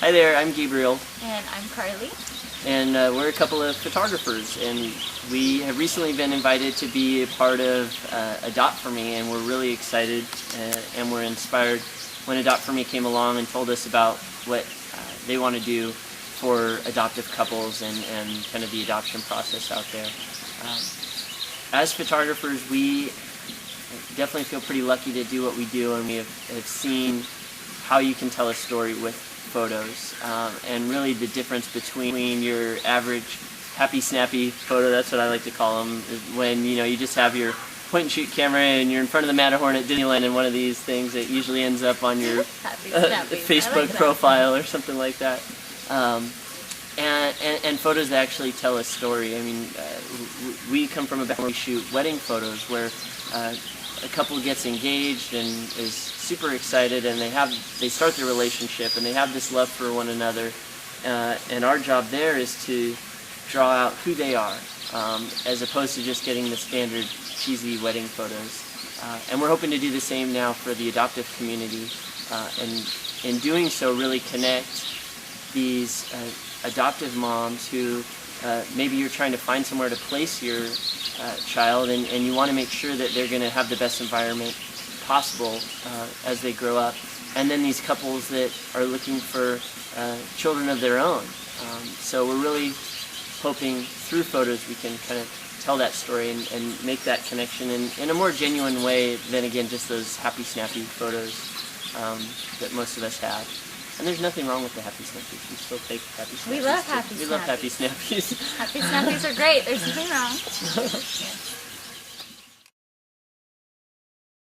Hi there, I'm Gabriel, And I'm Carly. and we're a couple of photographers, and we have recently been invited to be a part of Adopt For Me, and we're really excited and we're inspired when Adopt For Me came along and told us about what they want to do for adoptive couples and kind of the adoption process out there. As photographers, we definitely feel pretty lucky to do what we do, and we have seen how you can tell a story with photos, and really the difference between your average happy snappy photo, that's what I like to call them, is when you just have your point and shoot camera and you're in front of the Matterhorn at Disneyland and one of these things that usually ends up on your Facebook profile or something like that. And photos that actually tell a story. I mean, we come from a background where we shoot wedding photos where a couple gets engaged and is super excited, and they start their relationship and they have this love for one another, and our job there is to draw out who they are, as opposed to just getting the standard cheesy wedding photos. And we're hoping to do the same now for the adoptive community, and in doing so really connect these adoptive moms who maybe you're trying to find somewhere to place your child, and you want to make sure that they're going to have the best environment possible as they grow up. And then these couples that are looking for children of their own. So we're really hoping through photos we can kind of tell that story and make that connection in a more genuine way than, again, just those happy snappy photos that most of us have. And there's nothing wrong with the happy snappies. We still take happy snappies. We love happy snappies. We love happy snappies. Happy snappies are great. There's nothing wrong. Yeah.